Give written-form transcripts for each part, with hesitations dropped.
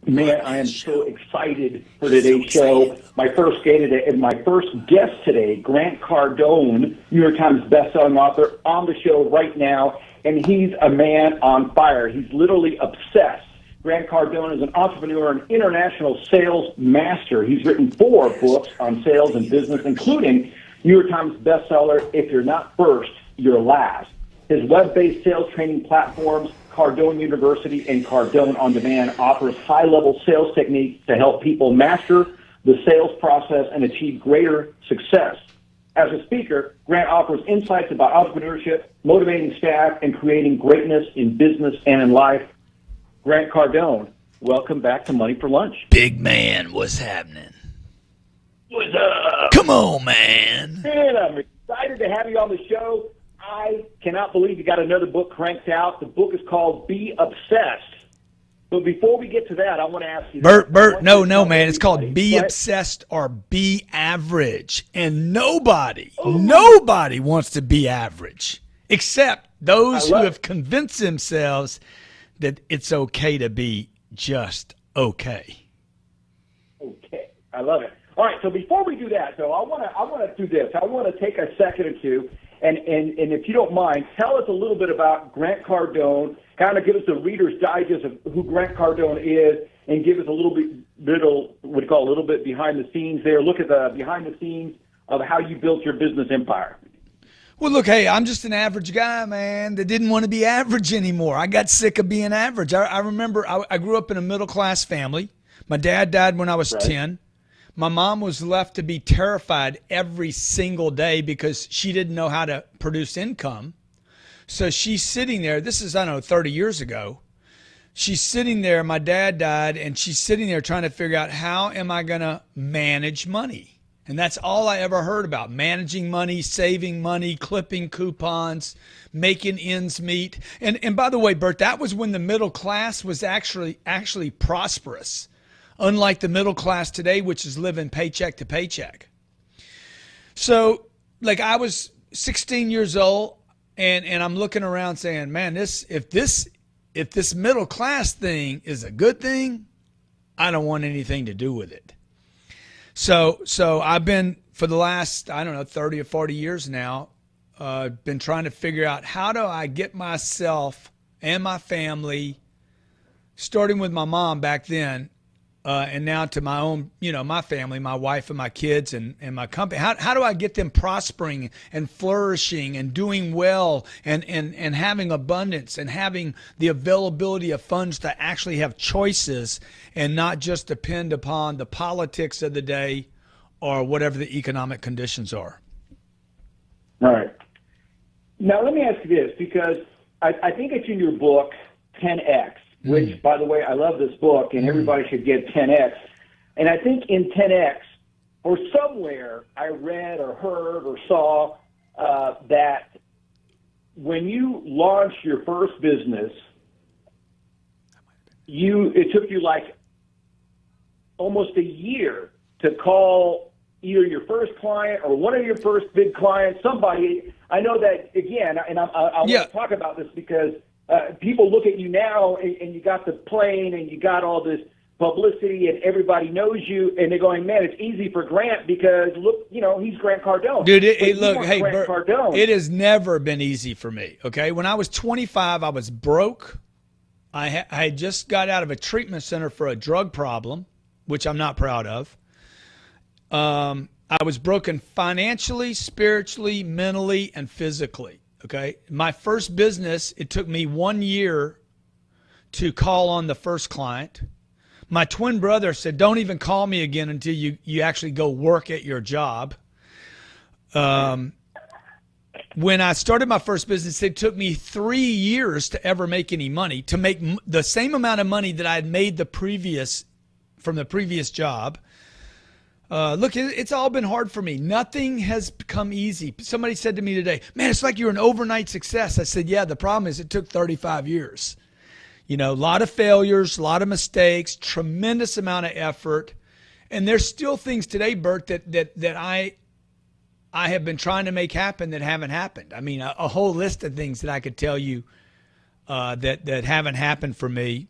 Man, I am so excited for today's show. My first guest today, Grant Cardone, New York Times bestselling author, on the show right now, and he's a man on fire. He's literally obsessed. Grant Cardone is an entrepreneur and international sales master. He's written 4 books on sales and business, including New York Times bestseller, If You're Not First, You're Last. His web-based sales training platforms, Cardone University and Cardone On Demand, offers high-level sales techniques to help people master the sales process and achieve greater success. As a speaker, Grant offers insights about entrepreneurship, motivating staff, and creating greatness in business and in life. Grant Cardone, welcome back to Money for Lunch. Big man, what's happening? What's up? Come on, man. Man, I'm excited to have you on the show. I cannot believe you got another book cranked out. The book is called Be Obsessed. But before we get to that, I want to ask you... Bert, no, man. It's called Be Obsessed or Be Average. And nobody wants to be average, except those who have convinced themselves that it's okay to be just okay. Okay, I love it. All right, so before we do that, though, I want to do this. I want to take a second or two, and if you don't mind, tell us a little bit about Grant Cardone. Kind of give us a Reader's Digest of who Grant Cardone is, and give us a little bit behind the scenes there. Look at the behind the scenes of how you built your business empire. Well, look, hey, I'm just an average guy, man, that didn't want to be average anymore. I got sick of being average. I remember I grew up in a middle-class family. My dad died when I was 10. My mom was left to be terrified every single day because she didn't know how to produce income. So she's sitting there. This is, 30 years ago. She's sitting there. My dad died, and she's sitting there trying to figure out, how am I going to manage money? And that's all I ever heard about: managing money, saving money, clipping coupons, making ends meet. And by the way, Bert, that was when the middle class was actually prosperous, unlike the middle class today, which is living paycheck to paycheck. So, like, I was 16 years old, and I'm looking around saying, man, if this middle class thing is a good thing, I don't want anything to do with it. So I've been, for the last, 30 or 40 years now, been trying to figure out, how do I get myself and my family, starting with my mom back then, and now to my own, my family, my wife and my kids and my company. How do I get them prospering and flourishing and doing well and having abundance and having the availability of funds to actually have choices and not just depend upon the politics of the day or whatever the economic conditions are? All right. Now, let me ask you this, because I think it's in your book, 10X. Which, by the way, I love this book, and everybody should get 10X. And I think in 10X, or somewhere, I read or heard or saw that when you launched your first business, it took you like almost a year to call either your first client or one of your first big clients, somebody. I know that, again, and I want to talk about this because people look at you now, and you got the plane, and you got all this publicity, and everybody knows you, and they're going, man, it's easy for Grant because, look, he's Grant Cardone. Dude, Bert, it has never been easy for me, okay? When I was 25, I was broke. I had just got out of a treatment center for a drug problem, which I'm not proud of. I was broken financially, spiritually, mentally, and physically. Okay. My first business, it took me 1 year to call on the first client. My twin brother said, don't even call me again until you actually go work at your job. When I started my first business, it took me 3 years to ever make any money, to make the same amount of money that I had made from the previous job. Look, it's all been hard for me. Nothing has become easy. Somebody said to me today, man, it's like you're an overnight success. I said, yeah, the problem is it took 35 years. A lot of failures, a lot of mistakes, tremendous amount of effort. And there's still things today, Bert, that I have been trying to make happen that haven't happened. I mean, a whole list of things that I could tell you that haven't happened for me.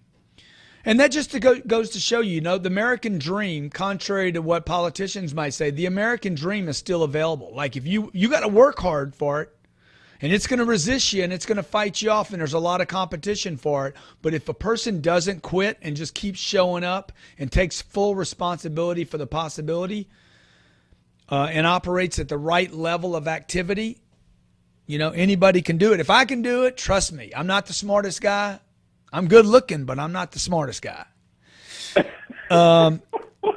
And that just goes to show you, the American dream, contrary to what politicians might say, the American dream is still available. Like if you got to work hard for it, and it's going to resist you and it's going to fight you off, and there's a lot of competition for it. But if a person doesn't quit and just keeps showing up and takes full responsibility for the possibility and operates at the right level of activity, anybody can do it. If I can do it, trust me, I'm not the smartest guy. I'm good looking, but I'm not the smartest guy. And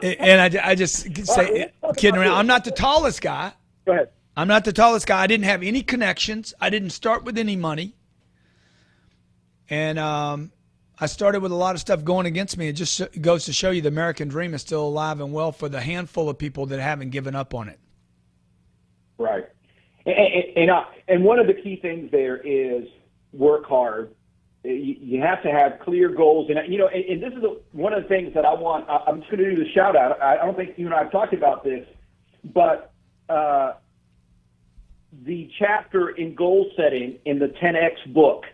I just say, kidding around, I'm not the tallest guy. Go ahead. I'm not the tallest guy. I didn't have any connections. I didn't start with any money. And I started with a lot of stuff going against me. It just goes to show you the American dream is still alive and well for the handful of people that haven't given up on it. Right. And one of the key things there is work hard. You have to have clear goals. And, and this is one of the things that I'm just going to do the shout out. I don't think you and I have talked about this, but the chapter in goal setting in the 10X book,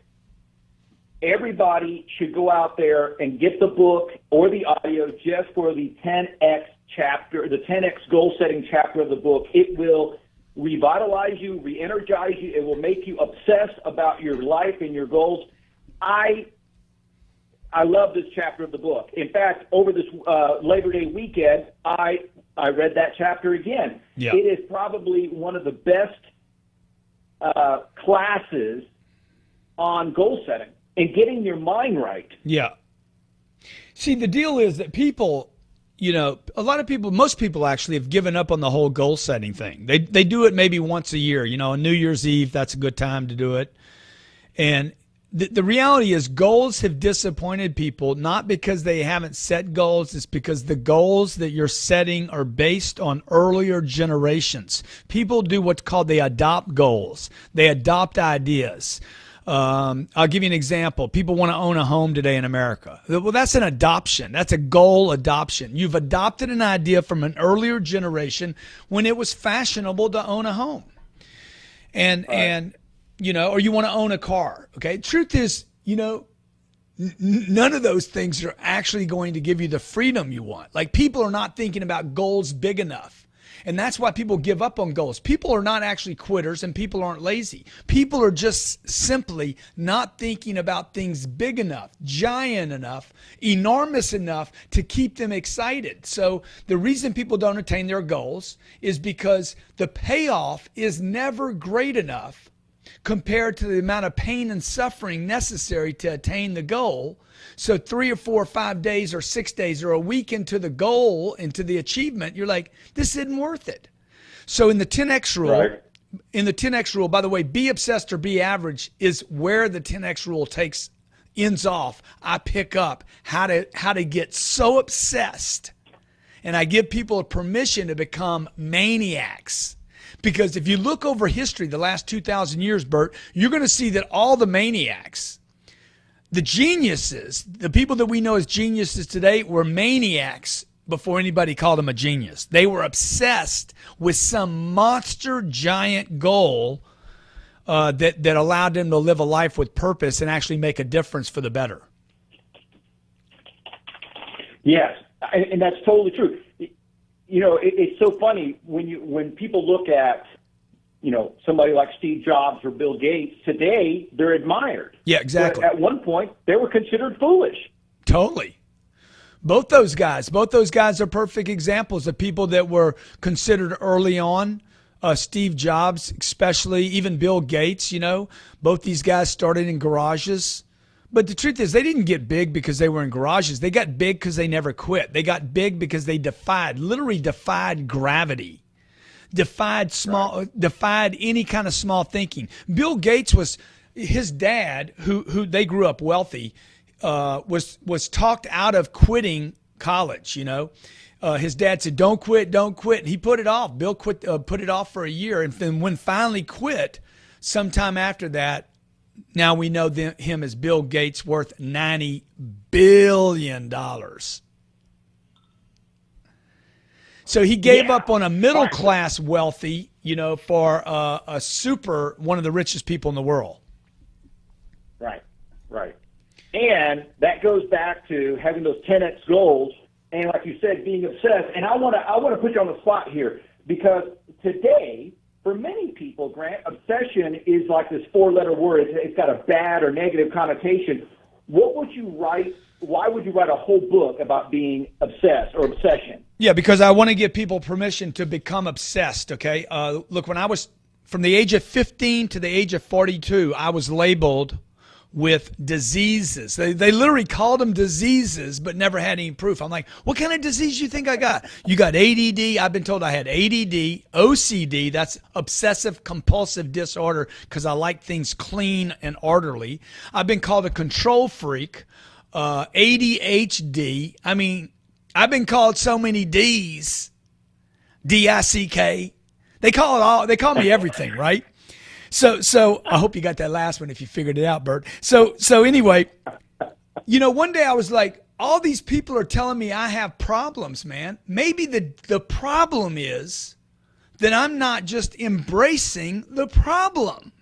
everybody should go out there and get the book or the audio just for the 10X chapter, the 10X goal setting chapter of the book. It will revitalize you, re-energize you. It will make you obsess about your life and your goals. I love this chapter of the book. In fact, over this Labor Day weekend, I read that chapter again. Yeah. It is probably one of the best classes on goal setting and getting your mind right. Yeah. See, the deal is that people, a lot of people, most people actually have given up on the whole goal setting thing. They do it maybe once a year, on New Year's Eve, that's a good time to do it. And the reality is goals have disappointed people, not because they haven't set goals. It's because the goals that you're setting are based on earlier generations. People do what's called they adopt goals. They adopt ideas. I'll give you an example. People want to own a home today in America. Well, that's an adoption. That's a goal adoption. You've adopted an idea from an earlier generation when it was fashionable to own a home. And or you want to own a car. Okay. Truth is, none of those things are actually going to give you the freedom you want. Like people are not thinking about goals big enough. And that's why people give up on goals. People are not actually quitters and people aren't lazy. People are just simply not thinking about things big enough, giant enough, enormous enough to keep them excited. So the reason people don't attain their goals is because the payoff is never great enough compared to the amount of pain and suffering necessary to attain the goal. So 3 or 4 or 5 days or 6 days or a week into the goal, into the achievement, you're like, this isn't worth it. So in the 10X rule, by the way, be obsessed or be average is where the 10X rule ends off. I pick up how to get so obsessed, and I give people a permission to become maniacs. Because if you look over history, the last 2,000 years, Bert, you're going to see that all the maniacs, the geniuses, the people that we know as geniuses today were maniacs before anybody called them a genius. They were obsessed with some monster giant goal that allowed them to live a life with purpose and actually make a difference for the better. Yes, and that's totally true. It's so funny when people look at, somebody like Steve Jobs or Bill Gates today, they're admired. Yeah, exactly. But at one point, they were considered foolish. Totally. Both those guys are perfect examples of people that were considered early on. Steve Jobs, especially, even Bill Gates, both these guys started in garages. But the truth is, they didn't get big because they were in garages. They got big because they never quit. They got big because they literally defied gravity, defied any kind of small thinking. Bill Gates his dad, who they grew up wealthy, was talked out of quitting college. His dad said, "Don't quit, don't quit." And he put it off. Bill put it off for a year, and then when finally quit, sometime after that. Now we know him as Bill Gates, worth $90 billion. So he gave up on a middle class wealthy, for one of the richest people in the world. Right. And that goes back to having those 10x goals, and like you said, being obsessed. And I want to put you on the spot here, because today, for many people, Grant, obsession is like this 4-letter word. It's got a bad or negative connotation. What would you write? Why would you write a whole book about being obsessed or obsession? Yeah, because I want to give people permission to become obsessed, okay? Look, when I was from the age of 15 to the age of 42, I was labeled with diseases. They literally called them diseases, but never had any proof. I'm like, what kind of disease you think I got? You got ADD. I've been told I had ADD, OCD, that's obsessive compulsive disorder, because I like things clean and orderly. I've been called a control freak, ADHD. I mean, I've been called so many D's, DICK. They call me everything, right? So I hope you got that last one if you figured it out, Bert. So anyway, one day I was like, all these people are telling me I have problems, man. Maybe the problem is that I'm not just embracing the problem.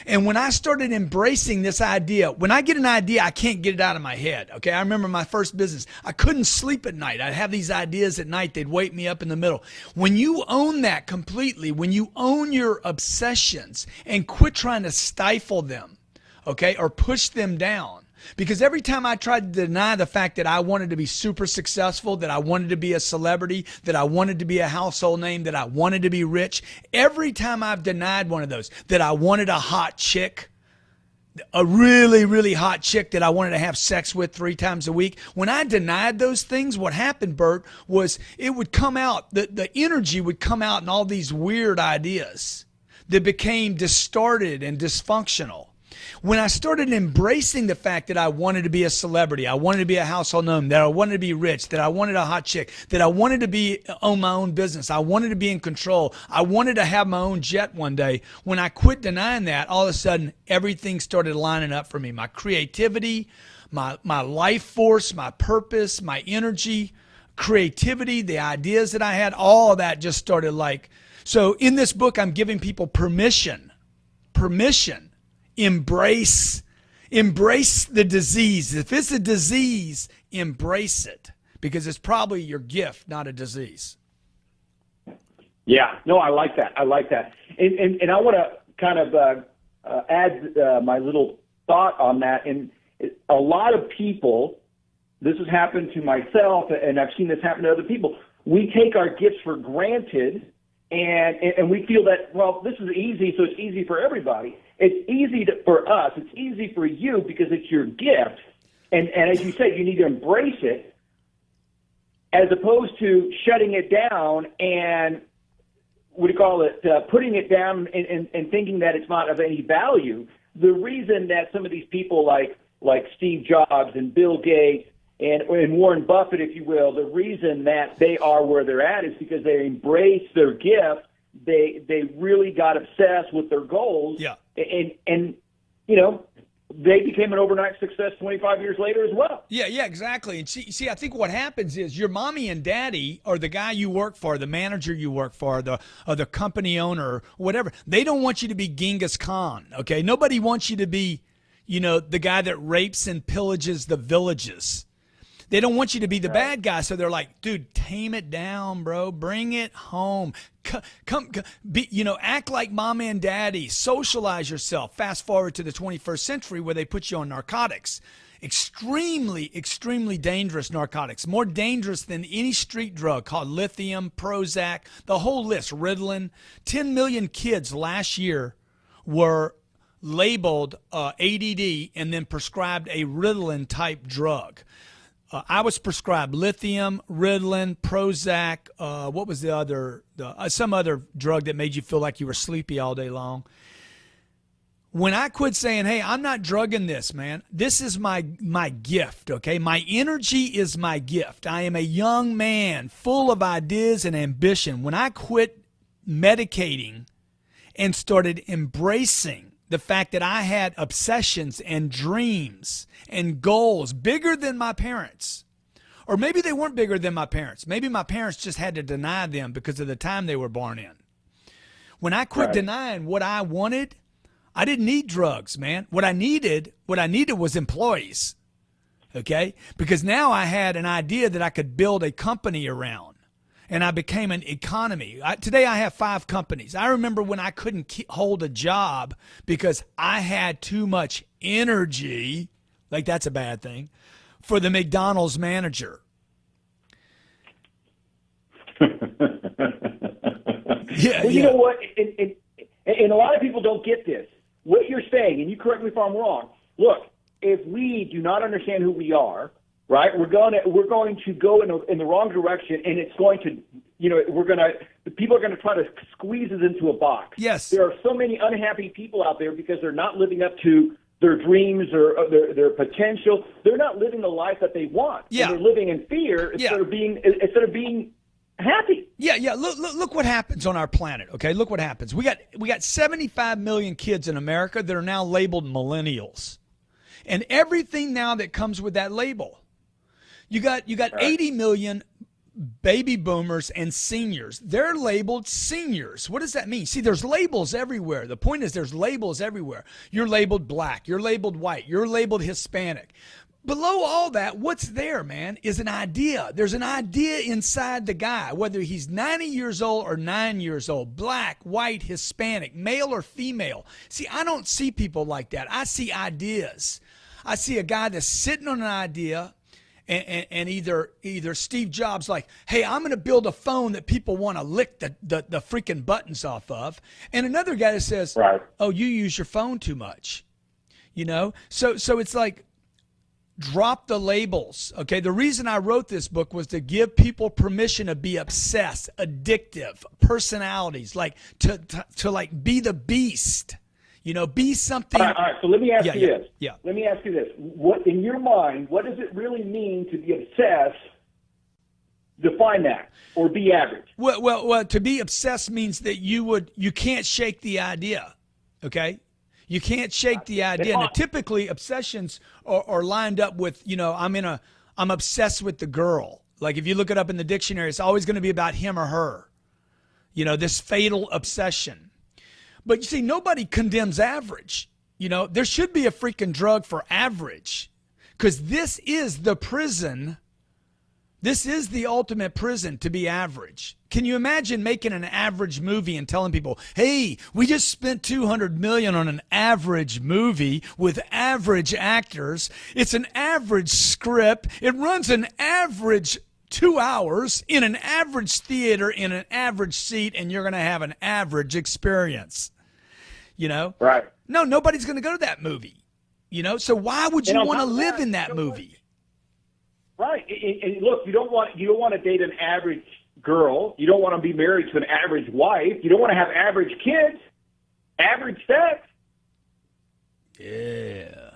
And when I started embracing this idea, when I get an idea, I can't get it out of my head. Okay, I remember my first business. I couldn't sleep at night. I'd have these ideas at night. They'd wake me up in the middle. When you own that completely, when you own your obsessions and quit trying to stifle them, okay, or push them down. Because every time I tried to deny the fact that I wanted to be super successful, that I wanted to be a celebrity, that I wanted to be a household name, that I wanted to be rich, every time I've denied one of those, that I wanted a hot chick, a really, really hot chick that I wanted to have sex with 3 times a week, when I denied those things, what happened, Bert, was it would come out, the energy would come out in all these weird ideas that became distorted and dysfunctional. When I started embracing the fact that I wanted to be a celebrity, I wanted to be a household name, that I wanted to be rich, that I wanted a hot chick, that I wanted to own my own business, I wanted to be in control, I wanted to have my own jet one day, when I quit denying that, all of a sudden, everything started lining up for me. My creativity, my life force, my purpose, my energy, creativity, the ideas that I had, all of that just started so in this book, I'm giving people permission. Embrace the disease. If it's a disease, embrace it, because it's probably your gift, not a disease. Yeah, no, I like that. And I want to kind of add my little thought on that. And a lot of people, this has happened to myself, and I've seen this happen to other people. We take our gifts for granted, and we feel that, well, this is easy, so it's easy for everybody. It's easy for us. It's easy for you because it's your gift. And as you said, you need to embrace it, as opposed to shutting it down and, putting it down and thinking that it's not of any value. The reason that some of these people like Steve Jobs and Bill Gates and Warren Buffett, if you will, the reason that they are where they're at is because they embrace their gift. They really got obsessed with their goals. Yeah. And they became an overnight success 25 years later as well. Yeah, exactly. And see, I think what happens is your mommy and daddy, or the guy you work for, the manager you work for, the company owner, whatever, they don't want you to be Genghis Khan, okay? Nobody wants you to be, the guy that rapes and pillages the villages. They don't want you to be the bad guy, so they're like, dude, tame it down, bro. Bring it home. Come, act like mama and daddy. Socialize yourself. Fast forward to the 21st century where they put you on narcotics. Extremely, extremely dangerous narcotics. More dangerous than any street drug, called lithium, Prozac, the whole list, Ritalin. 10 million kids last year were labeled ADD and then prescribed a Ritalin-type drug. I was prescribed lithium, Ritalin, Prozac. What was the other? Some other drug that made you feel like you were sleepy all day long. When I quit saying, hey, I'm not drugging this, man. This is my gift, okay? My energy is my gift. I am a young man full of ideas and ambition. When I quit medicating and started embracing the fact that I had obsessions and dreams and goals bigger than my parents. Or maybe they weren't bigger than my parents. Maybe my parents just had to deny them because of the time they were born in. When I quit denying what I wanted, I didn't need drugs, man. What I needed was employees. Okay? Because now I had an idea that I could build a company around. And I became an economy. Today I have 5 companies. I remember when I couldn't hold a job because I had too much energy, like that's a bad thing, for the McDonald's manager. Well, you know what? And a lot of people don't get this. What you're saying, and you correct me if I'm wrong. Look, if we do not understand who we are, right, we're going to go in the wrong direction, and it's going to, people are going to try to squeeze us into a box. Yes. There are so many unhappy people out there because they're not living up to their dreams or their potential. They're not living the life that they want. Yeah. And they're living in fear instead of being happy. Yeah. Look what happens on our planet. Okay, look what happens. We got 75 million kids in America that are now labeled millennials, and everything now that comes with that label. You got 80 million baby boomers and seniors. They're labeled seniors. What does that mean? See, there's labels everywhere. The point is there's labels everywhere. You're labeled black. You're labeled white. You're labeled Hispanic. Below all that, what's there, man, is an idea. There's an idea inside the guy, whether he's 90 years old or 9 years old, black, white, Hispanic, male or female. See, I don't see people like that. I see ideas. I see a guy that's sitting on an idea, and either Steve Jobs like, hey, I'm going to build a phone that people want to lick the freaking buttons off of, and another guy that says, right, oh, you use your phone too much, So it's like, drop the labels. Okay, the reason I wrote this book was to give people permission to be obsessed, addictive personalities, like to like be the beast. Be something. All right. So let me ask you this. Yeah. Let me ask you this. What, in your mind, what does it really mean to be obsessed? Define that, or be average. Well, to be obsessed means that you can't shake the idea. Okay. You can't shake the idea. Now, typically, obsessions are lined up with, I'm obsessed with the girl. Like if you look it up in the dictionary, it's always going to be about him or her. This fatal obsession. But you see, nobody condemns average. There should be a freaking drug for average, because this is the prison. This is the ultimate prison, to be average. Can you imagine making an average movie and telling people, hey, we just spent $200 million on an average movie with average actors. It's an average script. It runs an average 2 hours in an average theater in an average seat, and you're going to have an average experience. Right. No, nobody's going to go to that movie. So why would you want to live in that movie? Right. And look, you don't want to date an average girl. You don't want to be married to an average wife. You don't want to have average kids, average sex. Yeah.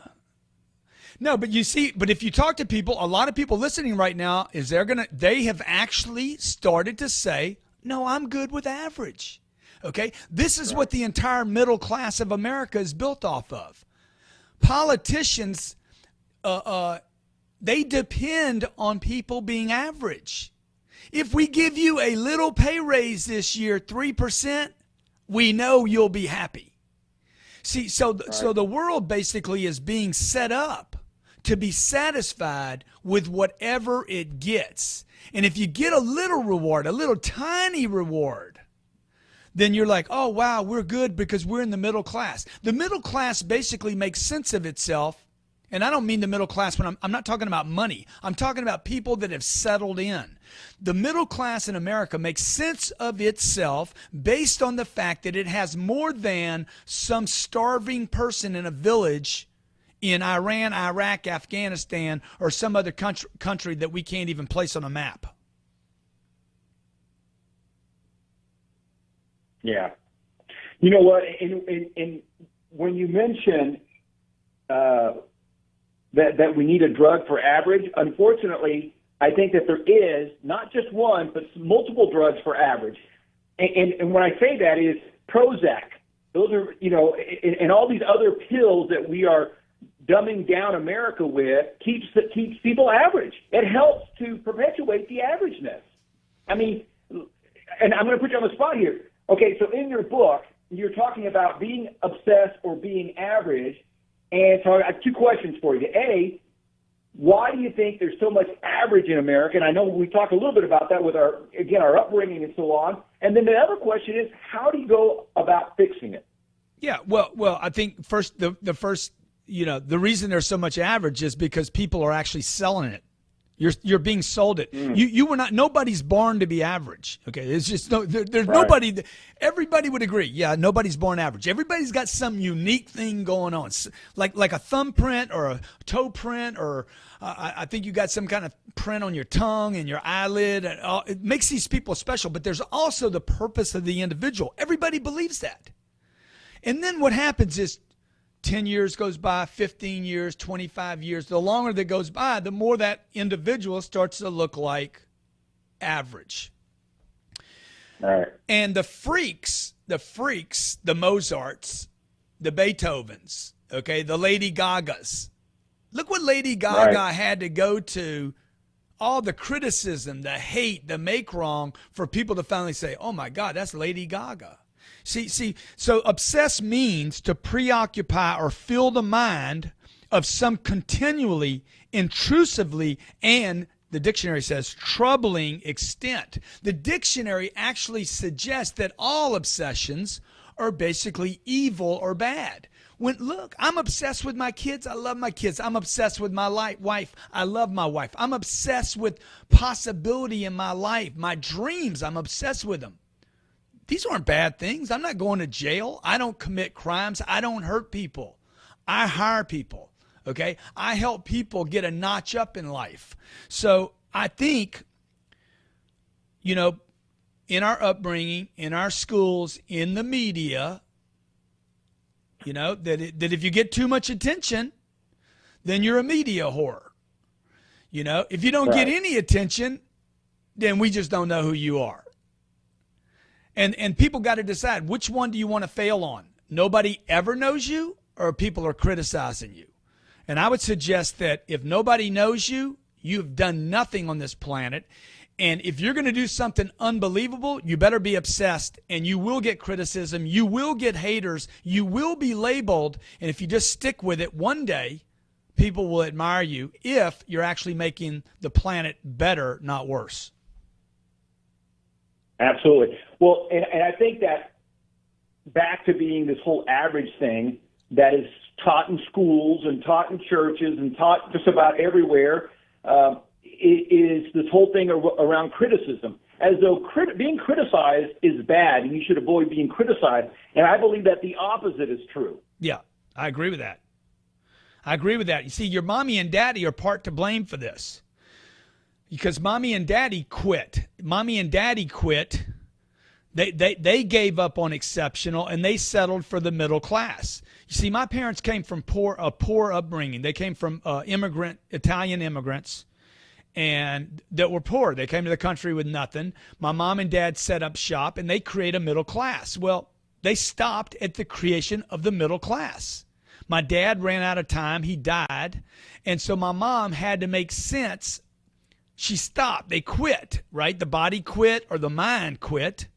No, but you see, if you talk to people, a lot of people listening right now they have actually started to say, no, I'm good with average. Okay? This is what the entire middle class of America is built off of. Politicians, they depend on people being average. If we give you a little pay raise this year, 3%, we know you'll be happy. See, so the world basically is being set up to be satisfied with whatever it gets. And if you get a little reward, a little tiny reward, then you're like, oh, wow, we're good because we're in the middle class. The middle class basically makes sense of itself. And I don't mean the middle class when I'm not talking about money. I'm talking about people that have settled in. The middle class in America makes sense of itself based on the fact that it has more than some starving person in a village in Iran, Iraq, Afghanistan, or some other country that we can't even place on a map. Yeah. You know what? And when you mention that we need a drug for average, unfortunately, I think that there is not just one, but multiple drugs for average. And when I say that is Prozac. Those are, and all these other pills that we are dumbing down America with keeps people average. It helps to perpetuate the averageness. I mean, and I'm going to put you on the spot here. Okay, so in your book, you're talking about being obsessed or being average. And so I have two questions for you. A, why do you think there's so much average in America? And I know we talked a little bit about that with our upbringing and so on. And then the other question is, how do you go about fixing it? Yeah, well, I think first the first, the reason there's so much average is because people are actually selling it. You're being sold it. You were not. Nobody's born to be average. Okay, it's just there's nobody. Everybody would agree. Yeah, nobody's born average. Everybody's got some unique thing going on, like a thumbprint or a toe print, or I think you got some kind of print on your tongue and your eyelid. And it makes these people special. But there's also the purpose of the individual. Everybody believes that. And then what happens is 10 years goes by, 15 years, 25 years. The longer that goes by, the more that individual starts to look like average. All right. And the freaks, the Mozarts, the Beethovens, okay, the Lady Gagas. Look what Lady Gaga had to go to, all the criticism, the hate, the make wrong for people to finally say, oh my God, that's Lady Gaga. See, so obsess means to preoccupy or fill the mind of some continually, intrusively, and the dictionary says troubling extent. The dictionary actually suggests that all obsessions are basically evil or bad. Look, I'm obsessed with my kids. I love my kids. I'm obsessed with my wife. I love my wife. I'm obsessed with possibility in my life, my dreams. I'm obsessed with them. These aren't bad things. I'm not going to jail. I don't commit crimes. I don't hurt people. I hire people, okay? I help people get a notch up in life. So I think, in our upbringing, in our schools, in the media, that if you get too much attention, then you're a media whore. If you don't get any attention, then we just don't know who you are. And people got to decide, which one do you want to fail on? Nobody ever knows you, or people are criticizing you? And I would suggest that if nobody knows you, you've done nothing on this planet. And if you're going to do something unbelievable, you better be obsessed, and you will get criticism. You will get haters. You will be labeled. And if you just stick with it, one day people will admire you if you're actually making the planet better, not worse. Absolutely. Well, and I think that back to being this whole average thing that is taught in schools and taught in churches and taught just about everywhere, is this whole thing around criticism, as though being criticized is bad and you should avoid being criticized. And I believe that the opposite is true. Yeah, I agree with that. You see, your mommy and daddy are part to blame for this. Because mommy and daddy quit. They gave up on exceptional, and they settled for the middle class. You see, my parents came from a poor upbringing. They came from Italian immigrants, and that were poor. They came to the country with nothing. My mom and dad set up shop, and they create a middle class. Well, they stopped at the creation of the middle class. My dad ran out of time. He died. And so my mom had to make sense. She stopped. They quit, right? The body quit or the mind quit.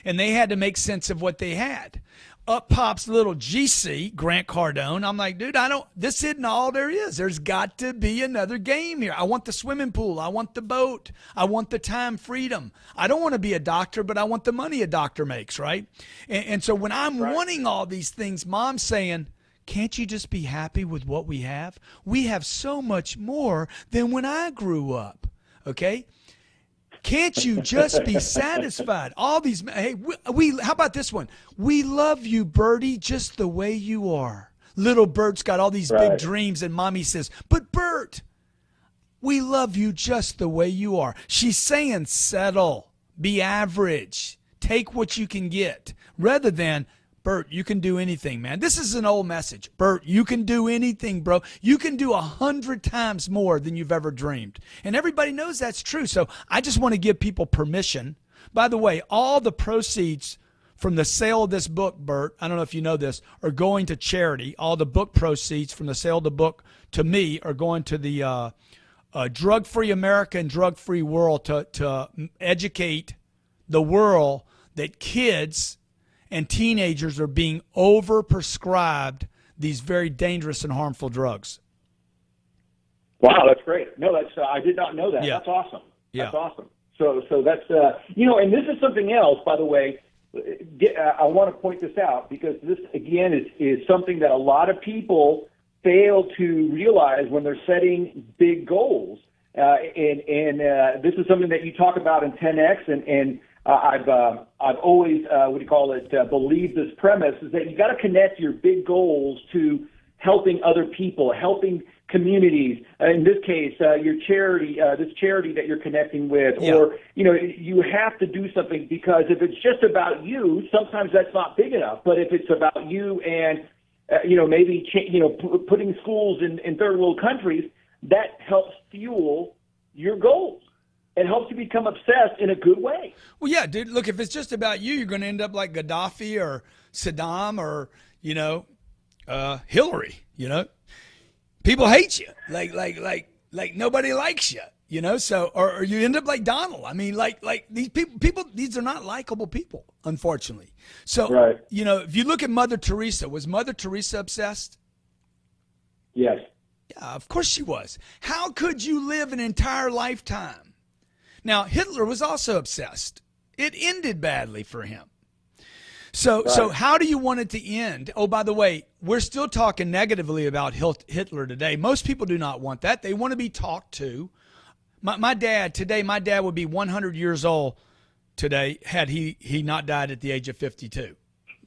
And they had to make sense of what they had. Up pops little GC, Grant Cardone. I'm like, dude, this isn't all there is. There's got to be another game here. I want the swimming pool. I want the boat. I want the time freedom. I don't want to be a doctor, but I want the money a doctor makes, right? And so when I'm wanting all these things, mom's saying, can't you just be happy with what we have? We have so much more than when I grew up. Okay? Can't you just be satisfied? All these, hey, how about this one? We love you, Bertie, just the way you are. Little Bert's got all these big dreams, and mommy says, but Bert, we love you just the way you are. She's saying settle, be average, take what you can get, rather than, Bert, you can do anything, man. This is an old message. Bert, you can do anything, bro. You can do 100 times more than you've ever dreamed. And everybody knows that's true. So I just want to give people permission. By the way, all the proceeds from the sale of this book, Bert, I don't know if you know this, are going to charity. All the book proceeds from the sale of the book to me are going to the Drug-Free America and Drug-Free World to educate the world that kids and teenagers are being overprescribed these very dangerous and harmful drugs. Wow, that's great. No, that's I did not know that. Yeah. That's awesome. Yeah. That's awesome. So that's and this is something else, by the way. I want to point this out because this again is something that a lot of people fail to realize when they're setting big goals. And this is something that you talk about in 10X, and I've always believed this premise is that you got to connect your big goals to helping other people, helping communities. In this case, your charity, this charity that you're connecting with, Yeah. or you have to do something, because if it's just about you, sometimes that's not big enough. But if it's about you and maybe putting schools in third world countries, that helps fuel your goals. It helps you become obsessed in a good way. Well, yeah, dude. Look, if it's just about you, you're going to end up like Gaddafi or Saddam or Hillary. People hate you. Like nobody likes you. So or you end up like Donald. I mean, like these people. These are not likable people, unfortunately. So Right. If you look at Mother Teresa, was Mother Teresa obsessed? Yes. Yeah, of course she was. How could you live an entire lifetime? Now, Hitler was also obsessed. It ended badly for him. So how do you want it to end? Oh, by the way, we're still talking negatively about Hitler today. Most people do not want that. They want to be talked to. My dad would be 100 years old today had he not died at the age of 52.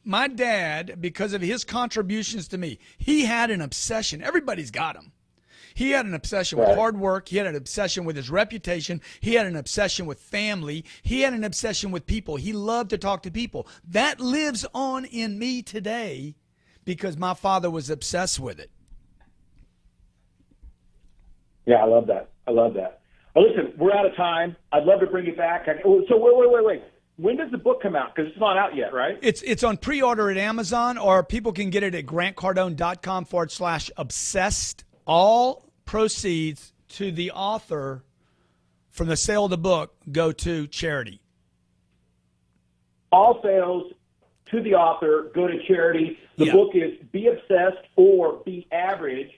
My dad, because of his contributions to me, he had an obsession. Everybody's got them. He had an obsession with hard work. He had an obsession with his reputation. He had an obsession with family. He had an obsession with people. He loved to talk to people. That lives on in me today because my father was obsessed with it. Yeah, I love that. Well, listen, we're out of time. I'd love to bring you back. So wait. When does the book come out? Because it's not out yet, right? It's on pre-order at Amazon, or people can get it at grantcardone.com/obsessed. All proceeds to the author from the sale of the book go to charity. All sales to the author go to charity. The book is Be Obsessed or Be Average,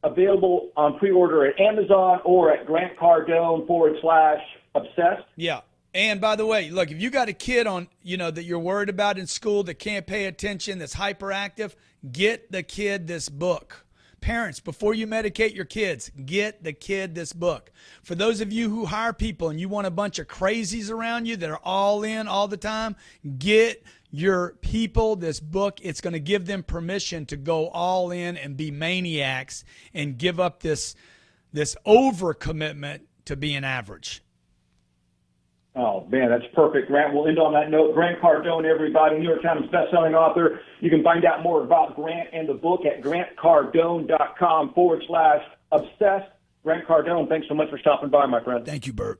available on pre-order at Amazon or at grantcardone.com/obsessed. Yeah. And by the way, look, if you got a kid that you're worried about in school that can't pay attention, that's hyperactive, get the kid this book. Parents, before you medicate your kids, get the kid this book. For those of you who hire people and you want a bunch of crazies around you that are all in all the time, get your people this book. It's going to give them permission to go all in and be maniacs and give up this overcommitment to being average. Oh, man, that's perfect, Grant. We'll end on that note. Grant Cardone, everybody, New York Times bestselling author. You can find out more about Grant and the book at grantcardone.com/obsessed. Grant Cardone, thanks so much for stopping by, my friend. Thank you, Bert.